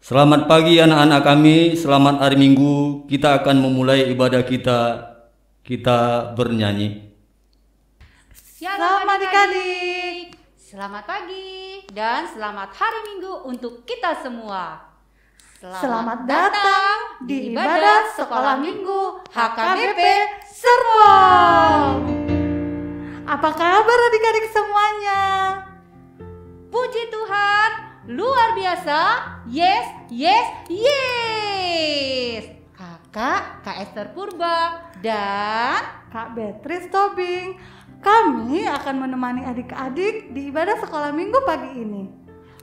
Selamat pagi anak-anak kami, selamat hari Minggu. Kita akan memulai ibadah kita. Kita bernyanyi. Shalom adik-adik. Selamat pagi dan selamat hari Minggu untuk kita semua. Selamat datang di ibadah sekolah minggu HKBP Serpong. Apa kabar adik-adik semuanya? Puji Tuhan, luar biasa. Yes, yes, yes. Kakak, Kak Esther Purba dan Kak Beatrice Tobing. Kami akan menemani adik-adik di ibadah sekolah minggu pagi ini.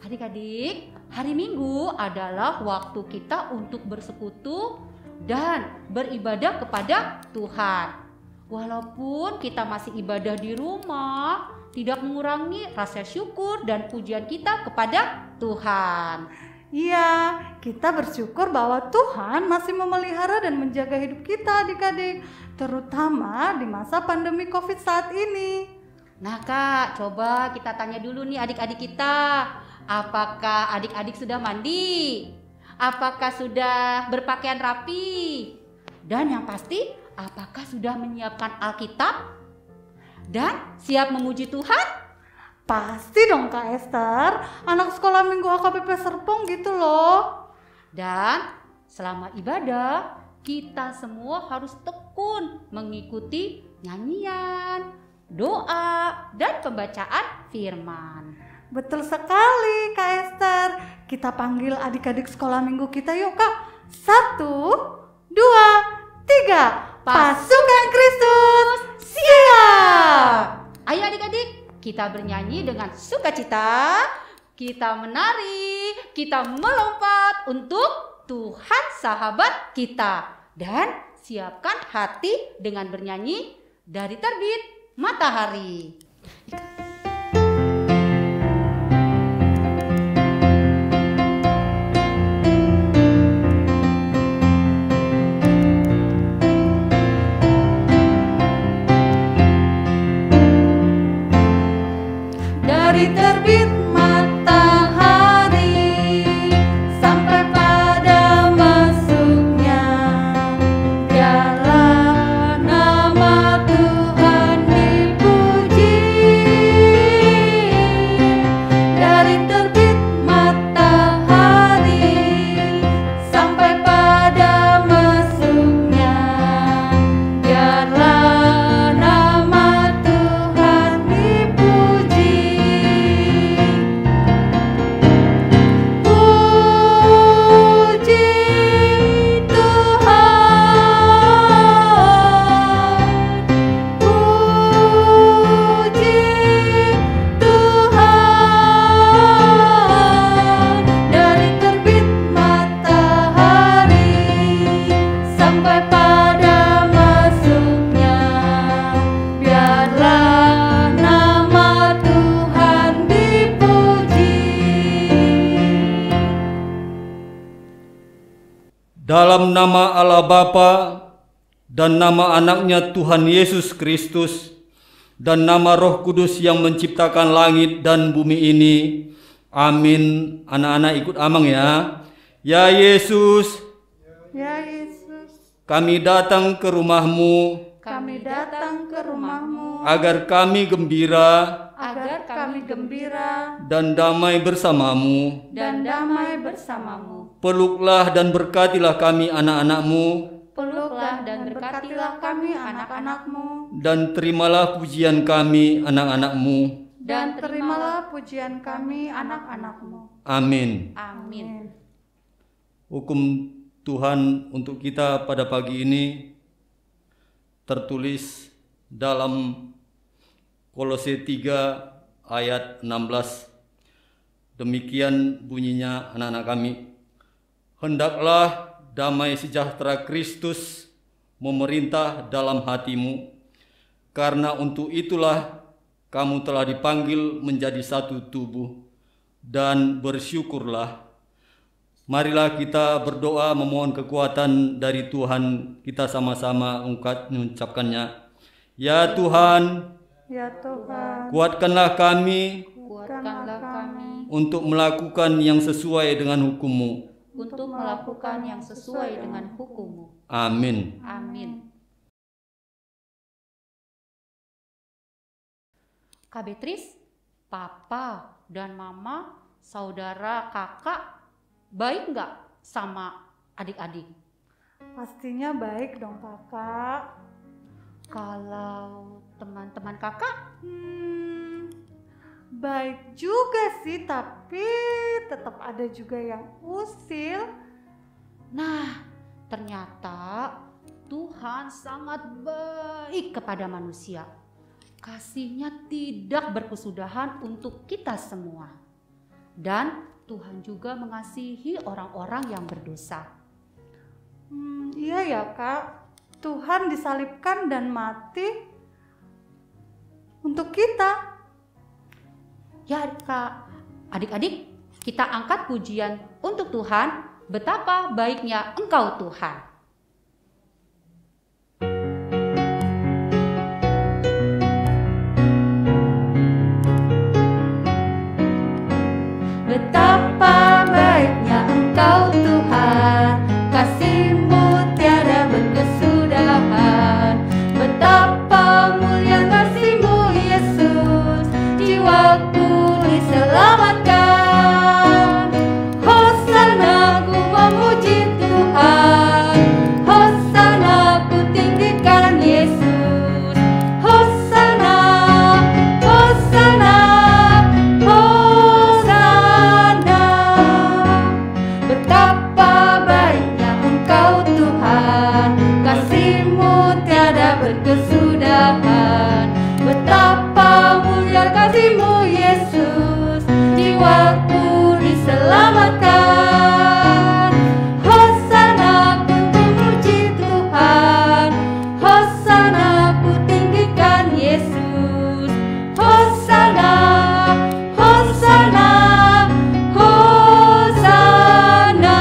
Adik-adik, hari Minggu adalah waktu kita untuk bersekutu dan beribadah kepada Tuhan. Walaupun kita masih ibadah di rumah, tidak mengurangi rasa syukur dan pujian kita kepada Tuhan. Iya, kita bersyukur bahwa Tuhan masih memelihara dan menjaga hidup kita adik-adik, terutama di masa pandemi COVID saat ini. Nah Kak, coba kita tanya dulu nih adik-adik kita. Apakah adik-adik sudah mandi? Apakah sudah berpakaian rapi? Dan yang pasti, apakah sudah menyiapkan Alkitab? Dan siap memuji Tuhan? Pasti dong Kak Esther, anak sekolah minggu HKBP Serpong gitu loh. Dan selama ibadah, kita semua harus tekun mengikuti nyanyian, doa, dan pembacaan firman. Betul sekali Kak Esther. Kita panggil adik-adik sekolah minggu kita yuk Kak. 1, 2, 3. Pasukan Kristus siap. Ayo adik-adik, kita bernyanyi dengan sukacita. Kita menari, kita melompat untuk Tuhan sahabat kita. Dan siapkan hati dengan bernyanyi dari terbit matahari. Dari terbit matahari sampai pada masuknya, biarlah nama Tuhan dipuji. Dari terbit matahari sampai pada masuknya, biarlah nama Tuhan dipuji. Dalam nama Allah Bapa dan nama anaknya Tuhan Yesus Kristus dan nama Roh Kudus yang menciptakan langit dan bumi ini. Amin. Anak-anak ikut amang ya. Ya Yesus, Ya Yesus, kami datang ke rumahmu kami datang ke rumahmu agar kami gembira agar kami gembira dan damai bersamamu. dan damai bersamamu. Peluklah dan berkatilah kami anak-anakmu, Peluklah dan berkatilah kami anak-anakmu, dan terimalah pujian kami anak-anakmu. dan terimalah pujian kami anak-anakmu. Amin. Amin. Hukum Tuhan untuk kita pada pagi ini tertulis dalam Kolose 3 ayat 16. Demikian bunyinya anak-anak kami. Hendaklah damai sejahtera Kristus memerintah dalam hatimu, karena untuk itulah kamu telah dipanggil menjadi satu tubuh, dan bersyukurlah. Marilah kita berdoa memohon kekuatan dari Tuhan. Kita sama-sama mengucapkannya. Ya Tuhan, Ya Tuhan, kuatkanlah kami Kuatkanlah kami untuk melakukan yang sesuai dengan hukum-Mu. untuk melakukan yang sesuai dengan hukum-Mu. Amin. Amin. Kak Beatrice, Papa dan Mama, saudara, kakak, baik nggak sama adik-adik? Pastinya baik dong kakak. Kalau teman-teman kakak? Baik juga sih, tapi tetap ada juga yang usil. Nah, ternyata Tuhan sangat baik kepada manusia. Kasih-Nya tidak berkesudahan untuk kita semua. Dan Tuhan juga mengasihi orang-orang yang berdosa. Iya ya kak, Tuhan disalibkan dan mati untuk kita. Ya kak, adik-adik, kita angkat pujian untuk Tuhan. Betapa baiknya Engkau Tuhan. Betapa baiknya Engkau Tuhan, kasih-Mu tiada berkesudahan. Betapa mulia kasih-Mu Yesus, jiwaku diselamatkan. Hosana ku memuji Tuhan, Hosana ku tinggikan Yesus. Hosana, Hosana, Hosana. Betapa baiknya Engkau Tuhan, kasih-Mu tiada berkesudahan. Betapa mulia kasih-Mu Yesus, jiwaku diselamatkan. Hosana ku memuji Tuhan, Hosana ku tinggikan Yesus. Hosana, Hosana, Hosana.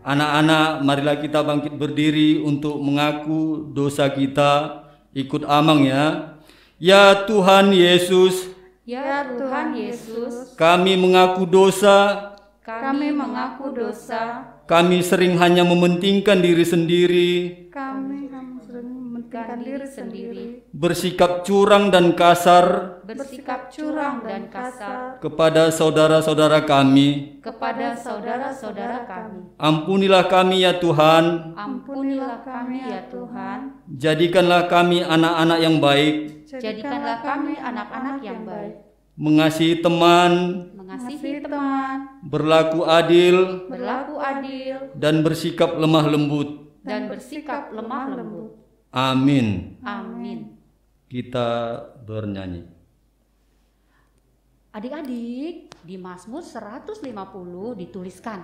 Anak-anak, marilah kita bangkit berdiri untuk mengaku dosa kita. Ikut Amang ya. Ya Tuhan Yesus, Ya Tuhan Yesus, kami mengaku dosa. kami mengaku dosa, Kami sering hanya mementingkan diri sendiri, Kami sering mementingkan diri sendiri, bersikap curang dan kasar bersikap curang dan kasar kepada saudara-saudara kami. kepada saudara-saudara kami. Ampunilah kami ya Tuhan. Ampunilah kami ya Tuhan, Jadikanlah kami anak-anak yang baik, jadikanlah kami anak-anak yang baik, mengasihi teman, mengasihi teman, berlaku adil, berlaku adil, dan bersikap lemah lembut. dan bersikap lemah lembut. Amin. Amin. Kita bernyanyi. Adik-adik, di Mazmur 150 dituliskan,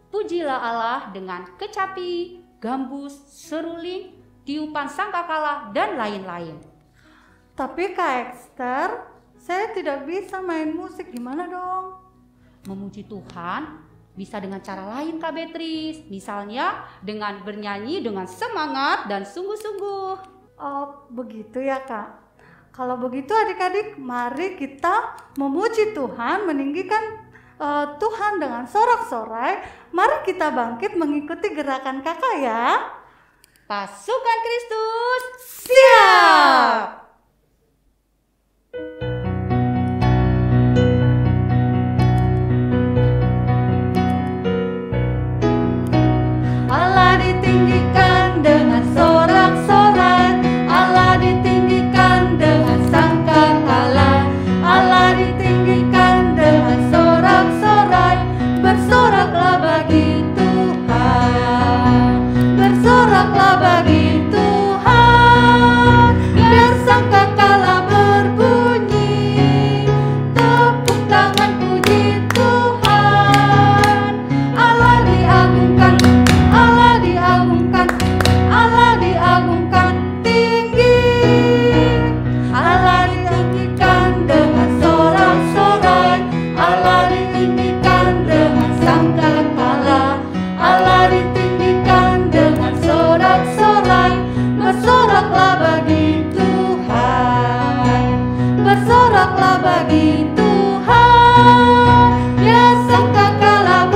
pujilah Allah dengan kecapi, gambus, seruling, tiupan sangkakala, dan lain-lain. Tapi Kak Ekster, saya tidak bisa main musik, gimana dong? Memuji Tuhan bisa dengan cara lain Kak Beatrice, misalnya dengan bernyanyi dengan semangat dan sungguh-sungguh. Oh, begitu ya Kak. Kalau begitu adik-adik, mari kita memuji Tuhan, meninggikan Tuhan dengan sorak-sorai. Mari kita bangkit mengikuti gerakan kakak ya. Pasukan Kristus, Siap! Allah ditinggikan dengan sorak-sorai, Allah ditinggikan dengan sangkakala, Allah ditinggikan dengan sorak-sorai. Bersoraklah bagi Tuhan, bersoraklah bagi Tuhan. Biar sangkakala berbunyi, tepuk tangan puji Tuhan. Allah diagungkan, Allah diagungkan, Allah diagungkan tinggi. Allah ditinggikan dengan sorak-sorai, Allah ditinggikan dengan sangkakala, Allah ditinggikan dengan sorak-sorai. Bersoraklah bagi Tuhan, bersoraklah bagi Tuhan. Ya sangkakala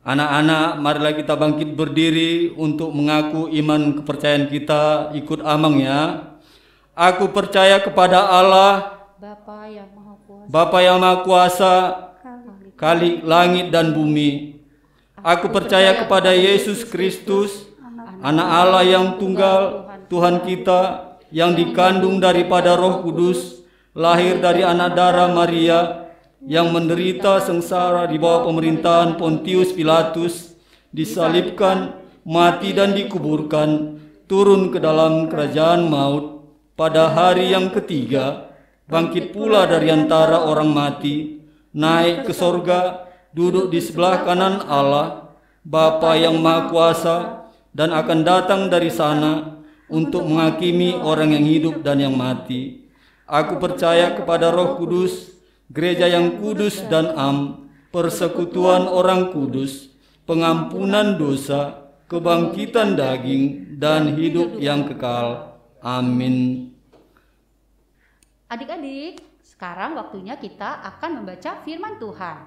Anak-anak, marilah kita bangkit berdiri untuk mengaku iman kepercayaan kita. Ikut Amang ya. Aku percaya kepada Allah, Bapa yang Maha Kuasa, Bapa yang Maha Kuasa, Khalik langit dan bumi. Aku percaya kepada Yesus Kristus, Anak Allah yang tunggal, Tuhan kita, yang dikandung daripada Roh Kudus, lahir dari anak darah Maria, yang menderita sengsara di bawah pemerintahan Pontius Pilatus, disalibkan, mati dan dikuburkan, turun ke dalam kerajaan maut, pada hari yang ketiga, bangkit pula dari antara orang mati, naik ke sorga, duduk di sebelah kanan Allah, Bapa yang Maha Kuasa, dan akan datang dari sana untuk menghakimi orang yang hidup dan yang mati. Aku percaya kepada Roh Kudus, gereja yang kudus dan persekutuan orang kudus, pengampunan dosa, kebangkitan daging, dan hidup yang kekal. Amin. Adik-adik, sekarang waktunya kita akan membaca firman Tuhan.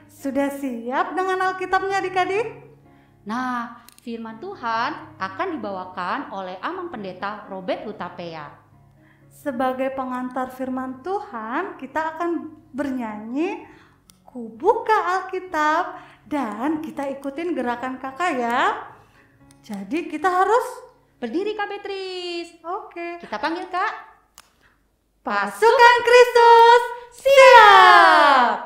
Sudah siap dengan Alkitabnya adik-adik? Nah, firman Tuhan akan dibawakan oleh Amang Pendeta Robert Hutapea. Sebagai pengantar firman Tuhan, kita akan bernyanyi Ku buka Alkitab dan kita ikutin gerakan kakak ya. Jadi kita harus Berdiri Kak Beatrice. oke. Kita panggil Kak. Pasukan Kristus siap.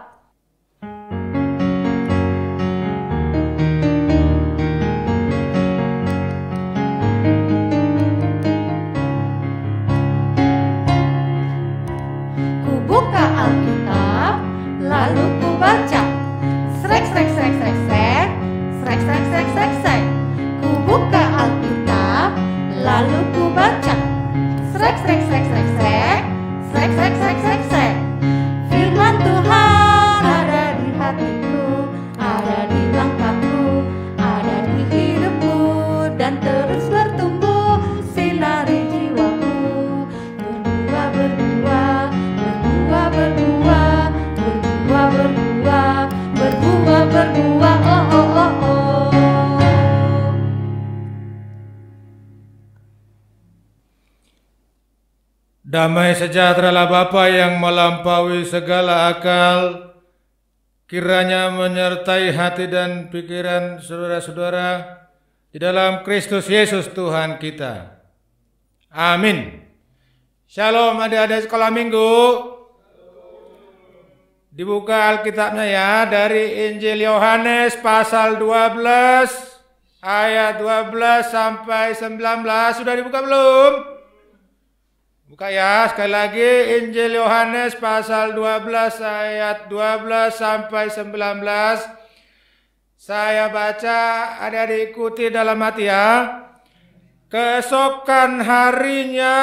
Ku buka Alkitab, lalu ku baca. Srek srek srek srek srek, srek srek srek srek srek. Ku buka Alkitab, lalu ku baca. Srek srek srek srek srek, srek srek srek srek srek. Firman Tuhan ada di hatiku, ada di langkahku, ada di hidupku, dan terus bertumbuh sinari jiwaku. Berdua berdua, berdua berdua, berdua berdua, berdua berdua, oh oh oh oh. Damai sejahtera Bapa yang melampaui segala akal, kiranya menyertai hati dan pikiran saudara-saudara di dalam Kristus Yesus Tuhan kita. Amin. Shalom adik-adik sekolah minggu. Dibuka Alkitabnya ya dari Injil Yohanes pasal 12 ayat 12 sampai 19. Sudah dibuka belum? Buka ya, sekali lagi Injil Yohanes pasal 12 ayat 12 sampai 19. Saya baca, adik-adik ikuti dalam hati ya. Keesokan harinya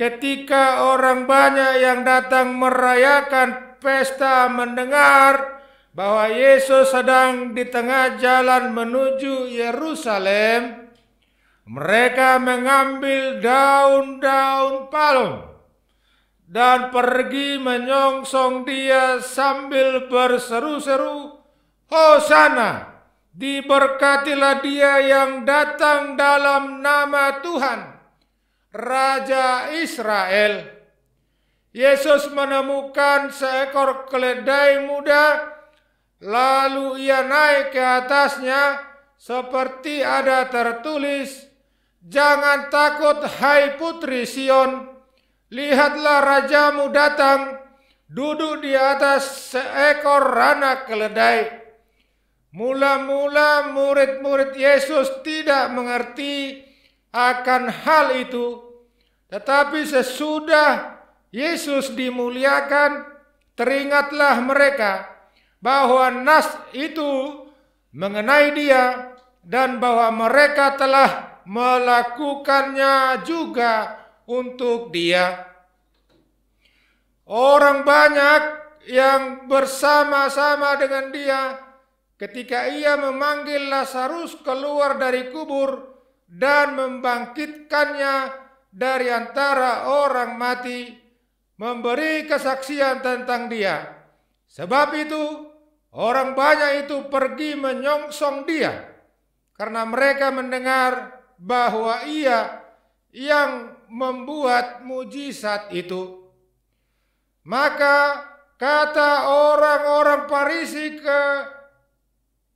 ketika orang banyak yang datang merayakan pesta mendengar bahwa Yesus sedang di tengah jalan menuju Yerusalem, mereka mengambil daun-daun palem dan pergi menyongsong dia sambil berseru-seru, Hosana, diberkatilah dia yang datang dalam nama Tuhan, Raja Israel. Yesus menemukan seekor keledai muda, lalu ia naik ke atasnya seperti ada tertulis, Jangan takut hai putri Sion, lihatlah rajamu datang, duduk di atas seekor anak keledai. Mula-mula murid-murid Yesus tidak mengerti akan hal itu, tetapi sesudah Yesus dimuliakan, teringatlah mereka bahwa nas itu mengenai dia dan bahwa mereka telah melakukannya juga untuk dia. Orang banyak yang bersama-sama dengan dia ketika ia memanggil Lazarus keluar dari kubur dan membangkitkannya dari antara orang mati, memberi kesaksian tentang dia. Sebab itu Orang banyak itu pergi menyongsong dia karena mereka mendengar bahwa ia yang membuat mujizat itu. Maka kata orang-orang Farisi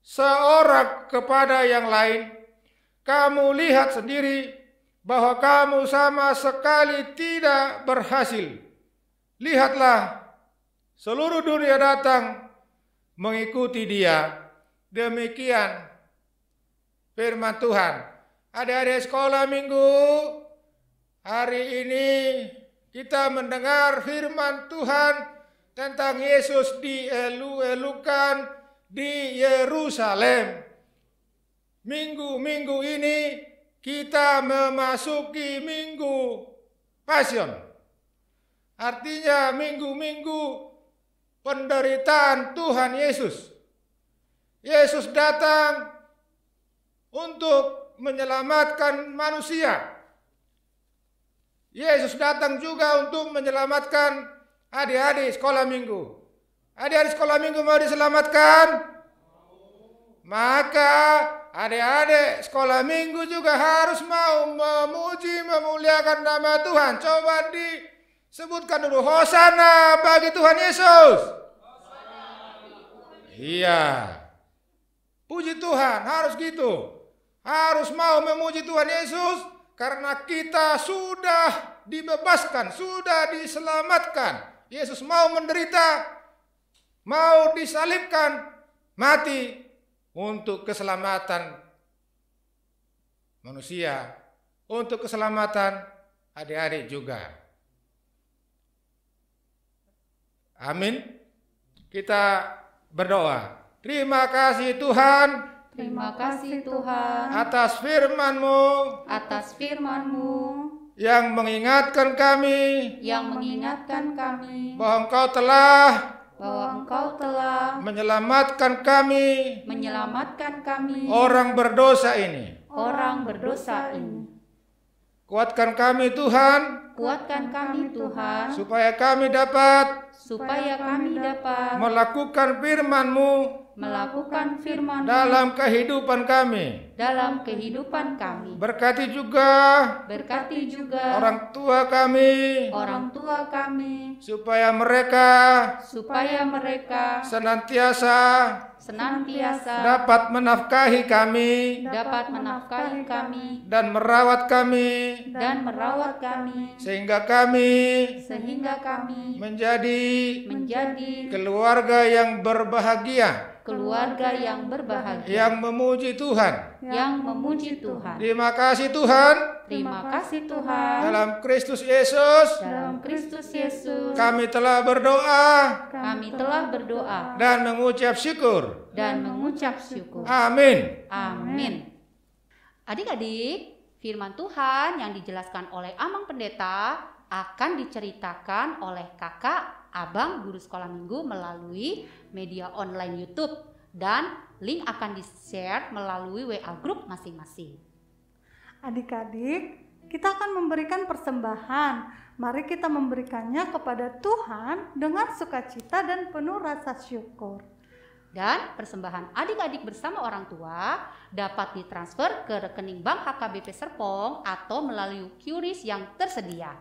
seorang kepada yang lain, "Kamu lihat sendiri bahwa kamu sama sekali tidak berhasil. Lihatlah, seluruh dunia datang mengikuti dia." Demikian firman Tuhan. Adik-adik sekolah minggu, hari ini kita mendengar firman Tuhan tentang Yesus dielu-elukan di Yerusalem. Minggu-minggu ini kita memasuki Minggu Pasion. Artinya minggu-minggu penderitaan Tuhan Yesus. Yesus datang untuk menyelamatkan manusia. Yesus datang juga untuk menyelamatkan adik-adik sekolah minggu. Adik-adik sekolah minggu mau diselamatkan? Maka adik-adik sekolah minggu juga harus mau memuji, memuliakan nama Tuhan. Coba disebutkan dulu, Hosana bagi Tuhan Yesus. Iya. Puji Tuhan, harus gitu. Harus mau memuji Tuhan Yesus karena kita sudah dibebaskan, sudah diselamatkan. Yesus mau menderita, mau disalibkan, mati untuk keselamatan manusia, untuk keselamatan adik-adik juga. Amin. Kita berdoa. Terima kasih Tuhan. Terima kasih Tuhan Atas firman-Mu. atas firman-Mu Yang mengingatkan kami. Bahwa Engkau telah menyelamatkan kami. Orang berdosa ini. Kuatkan kami Tuhan. Supaya kami dapat melakukan firman-Mu dalam kehidupan kami. Berkati juga orang tua kami. Supaya mereka senantiasa dapat menafkahi kami dan merawat kami sehingga kami menjadi keluarga yang berbahagia, yang memuji Tuhan. Terima kasih Tuhan. Dalam Kristus Yesus kami telah berdoa dan mengucap syukur. Amin. Adik-adik, firman Tuhan yang dijelaskan oleh Amang Pendeta akan diceritakan oleh kakak, abang, guru sekolah minggu melalui media online YouTube, dan link akan di-share melalui WA group masing-masing. Adik-adik, kita akan memberikan persembahan. Mari kita memberikannya kepada Tuhan dengan sukacita dan penuh rasa syukur. Dan persembahan adik-adik bersama orang tua dapat ditransfer ke rekening Bank HKBP Serpong atau melalui QRIS yang tersedia.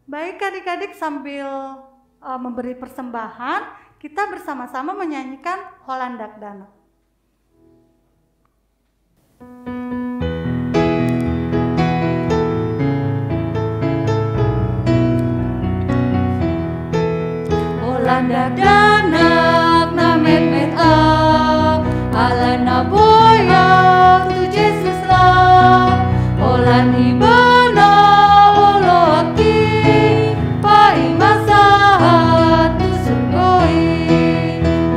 Baik adik-adik, sambil memberi persembahan, kita bersama-sama menyanyikan Holandak Danau. Holandak Danak na met a ala na boya tu Jesus la Holan ibana olo aki pa imasahat tu sugoi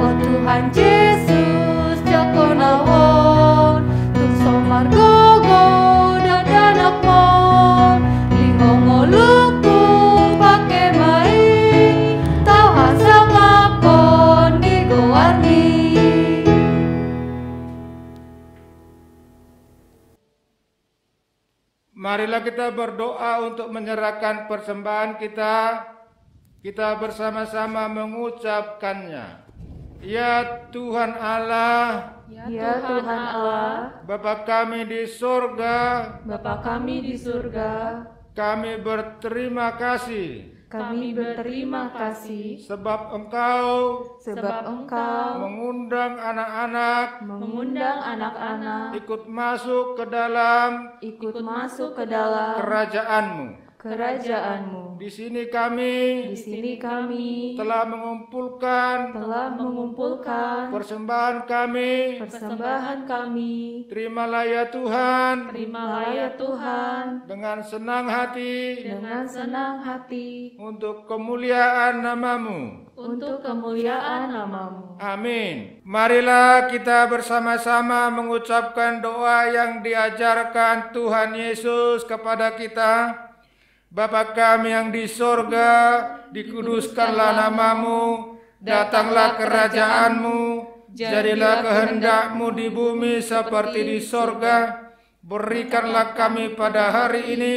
o Tuhan Yesus jako nawon tu somar gogo dan danak mon lingongo lukung pake mai tau hasang apon di gowarni. Marilah kita berdoa untuk menyerahkan persembahan kita. Kita bersama-sama mengucapkannya. Ya Tuhan Allah, Ya Tuhan Allah, Bapa kami di surga, Bapa kami di surga, kami berterima kasih kami berterima kasih sebab Engkau sebab Engkau mengundang anak-anak mengundang anak-anak ikut masuk ke dalam ikut masuk ke dalam kerajaan-Mu. kerajaan-Mu. Di sini kami Di sini kami telah mengumpulkan mengumpulkan persembahan kami. persembahan kami. Terimalah ya Tuhan Terimalah ya Tuhan dengan senang hati dengan senang hati untuk kemuliaan nama-Mu. untuk kemuliaan nama-Mu. Amin. Marilah kita bersama-sama mengucapkan doa yang diajarkan Tuhan Yesus kepada kita. Bapa kami yang di sorga, dikuduskanlah nama-Mu, datanglah kerajaan-Mu, jadilah kehendak-Mu di bumi seperti di sorga. Berikanlah kami pada hari ini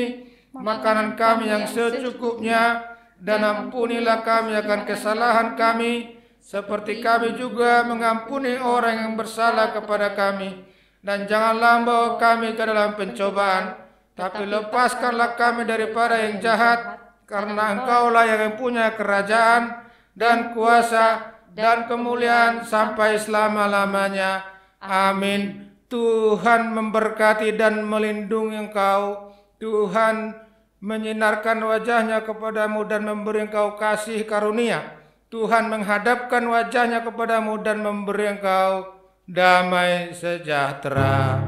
makanan kami yang secukupnya, dan ampunilah kami akan kesalahan kami, seperti kami juga mengampuni orang yang bersalah kepada kami. Dan janganlah membawa kami ke dalam pencobaan, tapi lepaskanlah kami daripada yang jahat, karena Engkaulah yang punya kerajaan dan kuasa dan kemuliaan sampai selama-lamanya. Amin. Tuhan memberkati dan melindungi engkau. Tuhan menyinarkan wajahnya kepadamu dan memberi engkau kasih karunia. Tuhan menghadapkan wajahnya kepadamu dan memberi engkau damai sejahtera.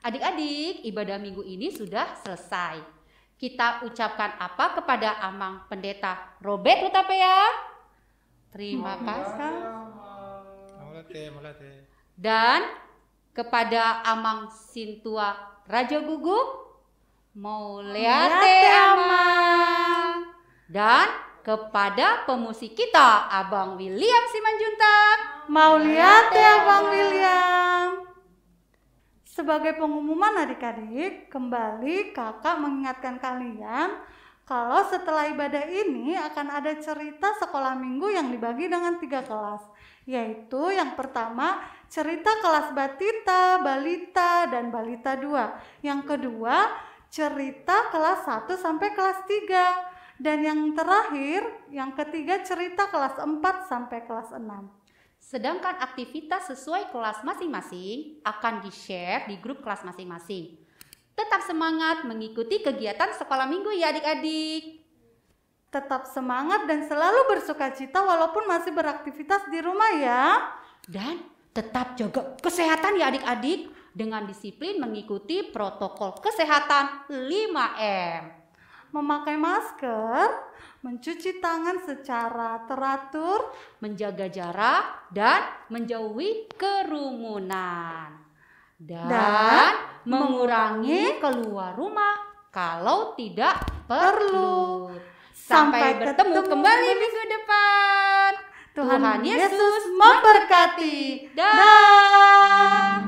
Adik-adik, ibadah minggu ini sudah selesai. Kita ucapkan apa kepada Amang Pendeta Robert Hutapea? Terima kasih. Dan kepada Amang Sintua Raja Guguk, Mauleate Amang. Dan kepada pemusik kita, Abang William Simanjuntak, Mauleate Abang William. Sebagai pengumuman adik-adik, kembali kakak mengingatkan kalian kalau setelah ibadah ini akan ada cerita sekolah minggu yang dibagi dengan 3 kelas. Yaitu yang pertama cerita kelas Batita, Balita, dan Balita 2. Yang kedua cerita kelas 1 sampai kelas 3. Dan yang terakhir, yang ketiga cerita kelas 4 sampai kelas 6. Sedangkan aktivitas sesuai kelas masing-masing akan di-share di grup kelas masing-masing. Tetap semangat mengikuti kegiatan sekolah minggu ya adik-adik. Tetap semangat dan selalu bersukacita walaupun masih beraktivitas di rumah ya. Dan tetap jaga kesehatan ya adik-adik dengan disiplin mengikuti protokol kesehatan 5M. Memakai masker, mencuci tangan secara teratur, menjaga jarak, dan menjauhi kerumunan. Dan mengurangi keluar rumah kalau tidak perlu. Sampai bertemu kembali minggu depan. Tuhan Yesus memberkati. Dah.